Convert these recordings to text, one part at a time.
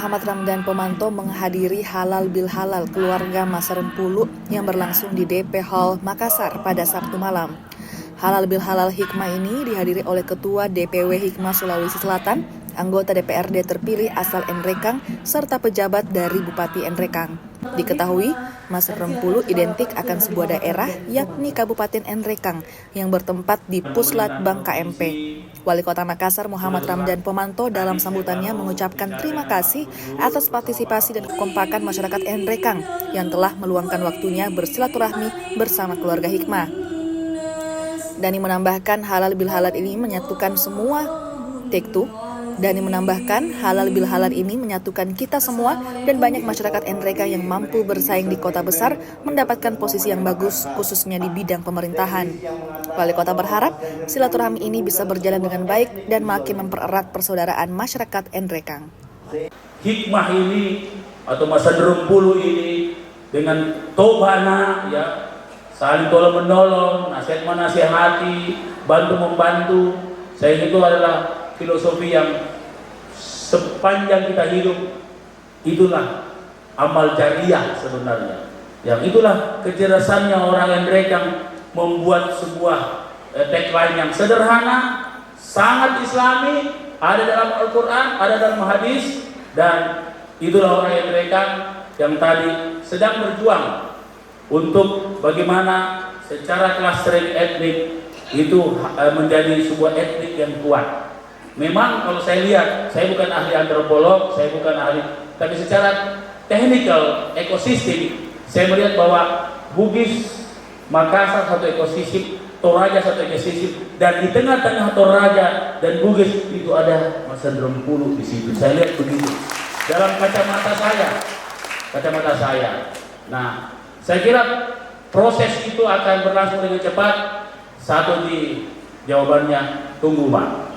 Muhammad Ramdan Pomanto menghadiri Halal Bil Halal keluarga Mas Rempulu yang berlangsung di DP Hall Makassar pada Sabtu malam. Halal Bil Halal Hikmah ini dihadiri oleh Ketua DPW Hikmah Sulawesi Selatan, anggota DPRD terpilih asal Enrekang, serta pejabat dari Bupati Enrekang. Diketahui, Mas Rempulu identik akan sebuah daerah, yakni Kabupaten Enrekang, yang bertempat di Puslat Bank KMP. Wali Kota Makassar Muhammad Ramdan Pomanto dalam sambutannya mengucapkan terima kasih atas partisipasi dan kekompakan masyarakat Enrekang yang telah meluangkan waktunya bersilaturahmi bersama keluarga Hikmah. Dani menambahkan Halal Bil Halal ini menyatukan semua Dani menambahkan Halal Bil Halal ini menyatukan kita semua dan banyak masyarakat Enrekang yang mampu bersaing di kota besar mendapatkan posisi yang bagus khususnya di bidang pemerintahan. Wali Kota berharap silaturahmi ini bisa berjalan dengan baik dan makin mempererat persaudaraan masyarakat Enrekang. Hikmah ini atau Mas Rempulu ini dengan tobana ya, saling tolong menolong, nasihat menasihati, bantu membantu. Saya itu adalah filosofi yang sepanjang kita hidup itulah amal jariah sebenarnya. Yang itulah kecerdasannya orang Enrekang membuat sebuah tagline yang sederhana, sangat islami, ada dalam Al-Quran, ada dalam hadis, dan itulah orang Enrekang yang tadi sedang berjuang untuk bagaimana secara clustering etnik itu menjadi sebuah etnik yang kuat. Memang kalau saya lihat, saya bukan ahli antropolog, saya bukan ahli, tapi secara teknikal ekosistem, saya melihat bahwa Bugis Makassar satu ekosistem, Toraja satu ekosistem, dan di tengah-tengah Toraja dan Bugis itu ada Mas Rempulu di situ. Saya lihat begitu dalam kacamata saya. Nah, saya kira proses itu akan berlangsung dengan cepat. Satu di jawabannya, tunggu Pak.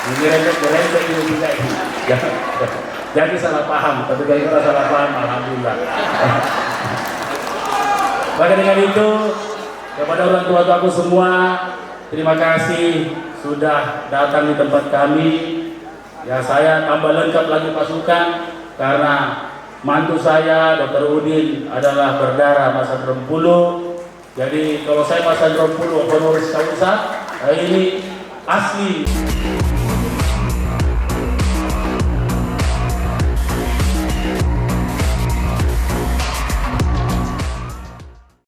Ini rembek ini juga ini. Jadi salah paham, tapi kalau kita salah paham, alhamdulillah. Maka dengan itu, kepada orang tua-tuaku semua, terima kasih sudah datang di tempat kami. Ya, saya tambah lengkap lagi pasukan karena mantu saya, Dr. Udin, adalah berdarah Mas Rempulu. Jadi kalau saya Mas Rempulu honoris causa, ini asli.